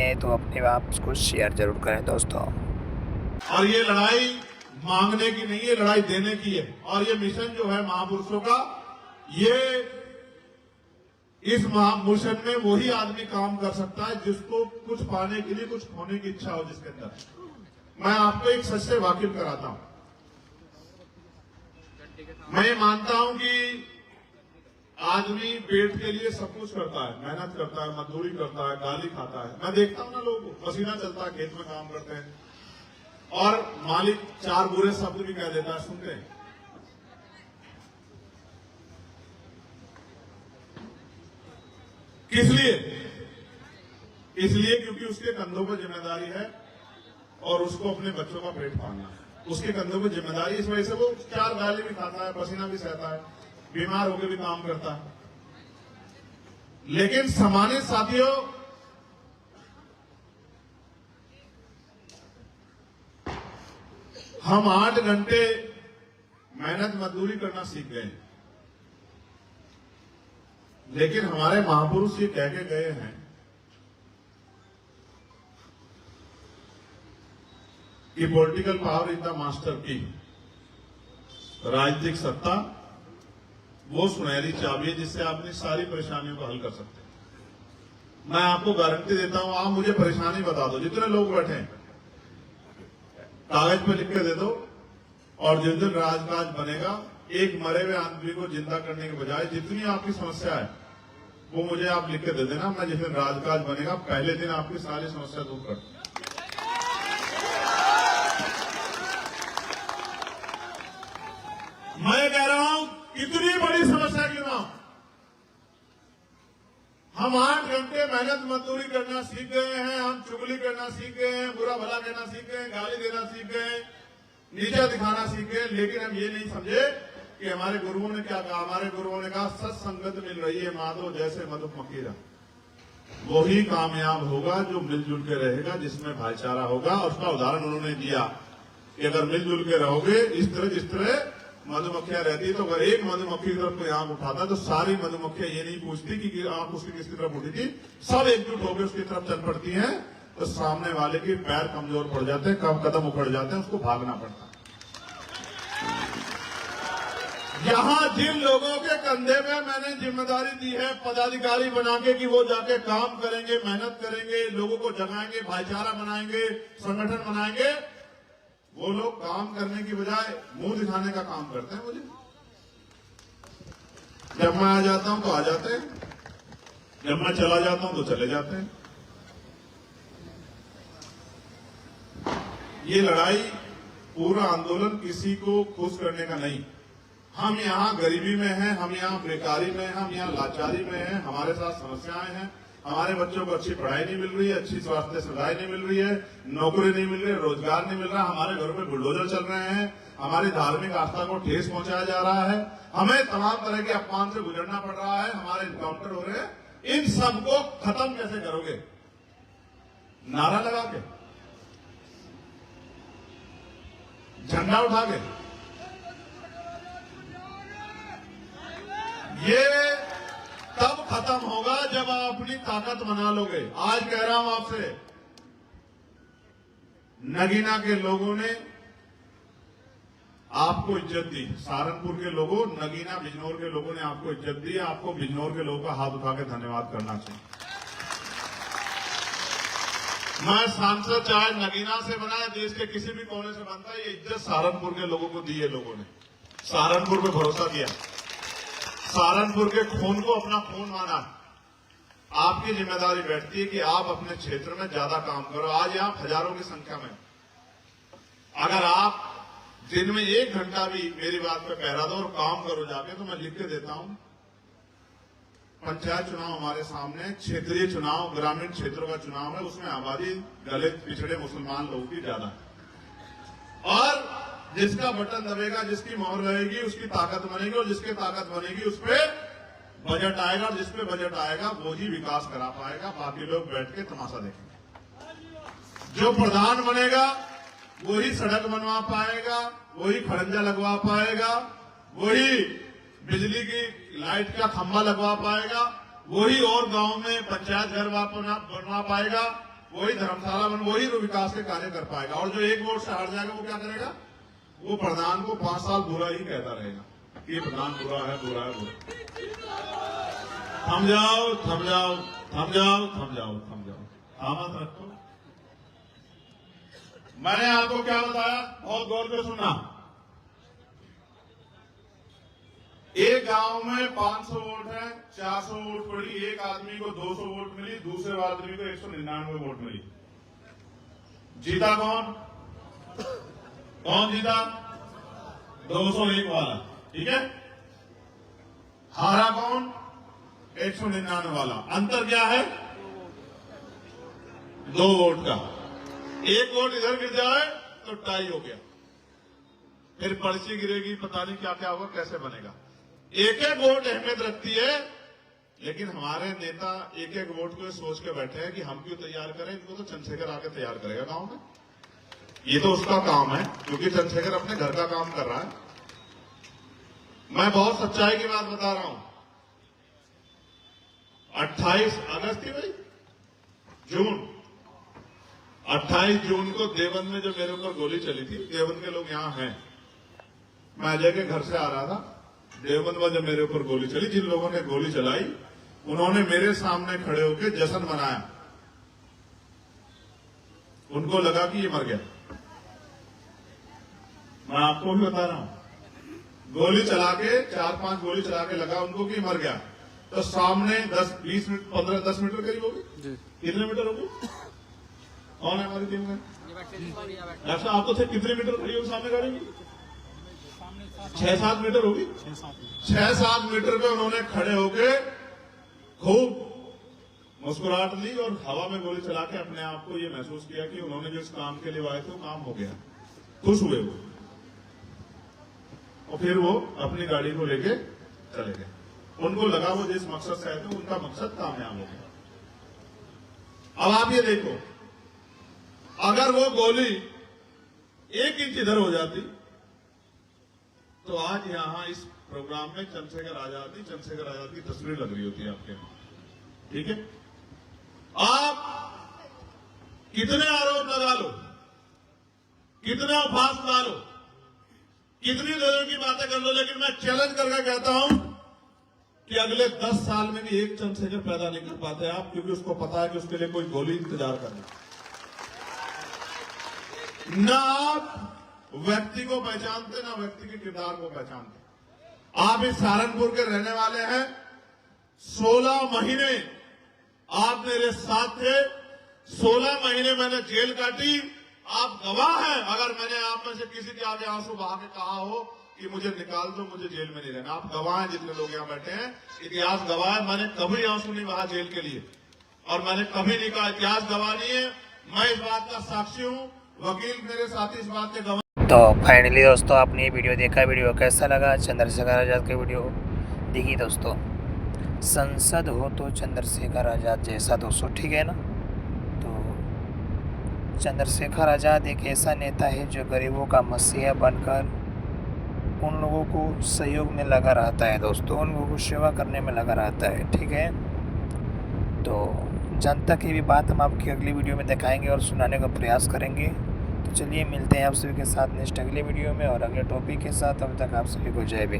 हैं तो अपने आप को शेयर जरूर करें दोस्तों। और ये लड़ाई मांगने की नहीं है, लड़ाई देने की है। और ये मिशन जो है महापुरुषों का, ये इस मिशन में वही आदमी काम कर सकता है जिसको कुछ पाने के लिए कुछ खोने की इच्छा हो जिसके अंदर। मैं आपको एक सच से वाकिफ कराता हूं। मैं मानता हूं कि आदमी पेट के लिए सब कुछ करता है, मेहनत करता है, मजदूरी करता है, गाली खाता है। मैं देखता हूं ना, लोग पसीना चलता है, खेत में काम करते हैं और मालिक चार बुरे शब्द भी कह देता है, सुनते हैं। किस लिए? इसलिए क्योंकि उसके कंधों पर जिम्मेदारी है और उसको अपने बच्चों का पेट पालना है। उसके कंधों पर जिम्मेदारी, इस वजह से वो चार गाली भी खाता है, पसीना भी सहता है, बीमार होकर भी काम करता है। लेकिन सम्मानित साथियों, हम 8 घंटे मेहनत मजदूरी करना सीख गए, लेकिन हमारे महापुरुष ये कह के गए हैं कि political power is the master की। राजनीतिक सत्ता वो सुनहरी चाबी है जिससे आप अपनी सारी परेशानियों को हल कर सकते हैं। मैं आपको गारंटी देता हूं, आप मुझे परेशानी बता दो, जितने लोग बैठे हैं कागज पे लिख के दे दो, और जिस दिन राजकाज बनेगा, एक मरे हुए आदमी को जिंदा करने के बजाय जितनी आपकी समस्या है वो मुझे आप लिख के दे देना। मैं जिस दिन राजकाज बनेगा पहले दिन आपकी सारी समस्या दूर कर दूंगा। मैं कह रहा हूं, इतनी बड़ी समस्या क्यों ना हो, हम 8 घंटे मेहनत मजदूरी करना सीख गए हैं, हम चुगली करना सीख गए हैं, बुरा भला कहना सीख गए हैं, गाली देना सीख गए हैं, नीचा दिखाना सीख गए। लेकिन हम ये नहीं समझे कि हमारे गुरुओं ने क्या कहा। हमारे गुरुओं ने कहा, सत्संगत मिल रही है माधो जैसे मधुमक्खी, वही कामयाब होगा जो मिलजुल के रहेगा, जिसमें भाईचारा होगा। और उसका उदाहरण उन्होंने दिया कि अगर मिलजुल के रहोगे, इस तरह जिस तरह मधुमक्खियां रहती, तो अगर एक मधुमक्खी की तरफ कोई आंख उठाता तो सारी मधुमक्खियां ये नहीं पूछती कि आंख उसकी किसकी तरफ उठी थी, सब एकजुट होकर उसकी तरफ चल पड़ती हैं। तो सामने वाले के पैर कमजोर पड़ जाते हैं, कम कदम उखड़ जाते हैं, उसको भागना पड़ता है। यहां जिन लोगों के कंधे में मैंने जिम्मेदारी दी है पदाधिकारी बना के कि वो जाके काम करेंगे, मेहनत करेंगे, लोगों को जगाएंगे, भाईचारा बनाएंगे, संगठन बनाएंगे, वो लोग काम करने की बजाय मुंह दिखाने का काम करते हैं। मुझे जब मैं आ जाता हूं तो आ जाते हैं, जब मैं चला जाता हूं तो चले जाते हैं। ये लड़ाई, पूरा आंदोलन किसी को खुश करने का नहीं। हम यहाँ गरीबी में हैं, हम यहाँ बेकारी में हैं, हम यहाँ लाचारी में हैं, हमारे साथ समस्याएं हैं, हमारे बच्चों को अच्छी पढ़ाई नहीं मिल रही है, अच्छी स्वास्थ्य सुविधाएं नहीं मिल रही है, नौकरी नहीं मिल रही है, रोजगार नहीं मिल रहा, हमारे घरों में बुलडोजर चल रहे हैं, हमारी धार्मिक आस्था को ठेस पहुंचाया जा रहा है, हमें तमाम तरह के अपमान से गुजरना पड़ रहा है, हमारे इनकाउंटर हो रहे हैं। इन सबको खत्म कैसे करोगे? नारा लगा के, झंडा उठा के? ये तब खत्म होगा जब आप अपनी ताकत बना लोगे। आज कह रहा हूं आपसे, नगीना के लोगों ने आपको इज्जत दी, सहारनपुर के लोगों, नगीना बिजनौर के लोगों ने आपको इज्जत दी। आपको बिजनौर के लोगों का हाथ उठा के धन्यवाद करना चाहिए। मैं सांसद चाहे नगीना से बना है, देश के किसी भी कोने से बनता है, ये इज्जत सहारनपुर के लोगों को दी है। लोगों ने सहारनपुर पे भरोसा किया, सहारनपुर के खून को अपना खून माना। आपकी जिम्मेदारी बैठती है कि आप अपने क्षेत्र में ज्यादा काम करो। आज यहां हजारों की संख्या में, अगर आप दिन में 1 घंटा भी मेरी बात पे पहरा दो और काम करो जाके, तो मैं लिख के देता हूं। पंचायत चुनाव हमारे सामने, क्षेत्रीय चुनाव, ग्रामीण क्षेत्रों का चुनाव है, उसमें आबादी दलित, पिछड़े, मुसलमान लोगों की ज्यादा है। और जिसका बटन दबेगा, जिसकी मोहर रहेगी, उसकी ताकत बनेगी, और जिसकी ताकत बनेगी उस पर बजट आएगा, और जिस पे बजट आएगा वो ही विकास करा पाएगा। बाकी लोग बैठ के तमाशा देखेंगे। जो प्रधान बनेगा वही सड़क बनवा पाएगा, वही खड़ंजा लगवा पाएगा, वही बिजली की लाइट का खंभा लगवा पाएगा, वही और गांव में पंचायत घर बनवा पाएगा, वही धर्मशाला बन वही विकास के कार्य कर पाएगा। और जो एक वोट से हार जाएगा वो क्या करेगा? वो प्रधान को 5 साल बुरा ही कहता रहेगा कि ये प्रधान बुरा है, बुरा है, बुरा। थम जाओ, थम जाओ, थम जाओ, थम जाओ, थम जाओ, आमत रखो। मैंने आपको क्या बताया, बहुत गौर से सुनना। एक गांव में 500 वोट है, 400 वोट पड़ी, एक आदमी को 200 वोट मिली, दूसरे आदमी को 199 वोट मिली। जीता कौन? कौन जीता? 201 वाला, ठीक है। हारा कौन? 199 वाला। अंतर क्या है? 2 वोट का। एक वोट इधर गिर जाए तो टाई हो गया, फिर पर्ची गिरेगी, पता नहीं क्या क्या होगा, कैसे बनेगा। एक एक वोट अहमियत रखती है, लेकिन हमारे नेता एक एक वोट को सोच के बैठे हैं कि हम क्यों तैयार करें, इनको तो चंद्रशेखर आके तैयार करेगा गांव में। ये तो उसका काम है, क्योंकि चंद्रशेखर अपने घर का काम कर रहा है। मैं बहुत सच्चाई की बात बता रहा हूं। 28 अगस्त थी भाई, जून 28 जून को देवबंद में जब मेरे ऊपर गोली चली थी, देवबंद के लोग यहां हैं, मैं अजय के घर से आ रहा था, देवबंद में जब मेरे ऊपर गोली चली, जिन लोगों ने गोली चलाई उन्होंने मेरे सामने खड़े होकर जश्न मनाया। उनको लगा कि ये मर गया। मैं आपको भी बता रहा हूं, गोली चला के 4-5 गोली चला के लगा उनको कि मर गया। तो सामने 10-20 मिनट 15-10 मीटर करीब होगी, कितने मीटर होगी? कौन है हमारी टीम में? ऐसा आप तो थे, कितने मीटर खड़ी होगी सामने गाड़ी में? 6-7 मीटर होगी। 6-7 मीटर पे उन्होंने खड़े होके खूब मुस्कुराहट ली और हवा में गोली चला के अपने आप को ये महसूस किया कि उन्होंने जिस काम के लिए आए थे वो काम हो गया। खुश हुए वो, और फिर वो अपनी गाड़ी को लेके चले गए। उनको लगा वो जिस मकसद से आए थे उनका मकसद कामयाब हो गया। अब आप ये देखो, अगर वो गोली 1 इंच इधर हो जाती तो आज यहां इस प्रोग्राम में चंद्रशेखर आजाद की तस्वीर लग रही होती है आपके, ठीक है। आप कितने आरोप लगा लो, कितना उपहास ला लो, कितनी देर की बातें कर लो, लेकिन मैं चैलेंज करके कहता हूं कि अगले 10 साल में भी एक चंद्रशेखर पैदा नहीं कर पाते आप, क्योंकि उसको पता है कि उसके लिए कोई गोली इंतजार करना। ना आप व्यक्ति को पहचानते, ना व्यक्ति के किरदार को पहचानते। आप इस सहारनपुर के रहने वाले हैं, 16 महीने आप मेरे साथ थे, 16 महीने मैंने जेल काटी। आप गवाह हैं, अगर मैंने आप में से किसी के आगे आंसू बहा के कहा हो कि मुझे निकाल दो, मुझे जेल में नहीं रहना, आप गवाह हैं। जितने लोग यहां बैठे हैं, इतिहास गवाह है। मैंने कभी आंसू नहीं बहा जेल के लिए, और मैंने कभी नहीं कहा, इतिहास गवाह नहीं है, मैं इस बात का साक्षी हूं, वकील मेरे साथी इस बात के गवाह। तो फाइनली दोस्तों, आपने ये वीडियो देखा, वीडियो कैसा लगा? चंद्रशेखर आज़ाद की वीडियो देखिए दोस्तों। संसद हो तो चंद्रशेखर आज़ाद जैसा दोस्तों, ठीक है ना। तो चंद्रशेखर आज़ाद एक ऐसा नेता है जो गरीबों का मसीहा बनकर उन लोगों को सहयोग में लगा रहता है दोस्तों, उन लोगों को सेवा करने में लगा रहता है, ठीक है। तो जनता की भी बात हम आपकी अगली वीडियो में दिखाएंगे और सुनाने का प्रयास करेंगे। तो चलिए मिलते हैं आप सभी के साथ नेक्स्ट अगले वीडियो में और अगले टॉपिक के साथ। तब तक आप सभी को जय भीम।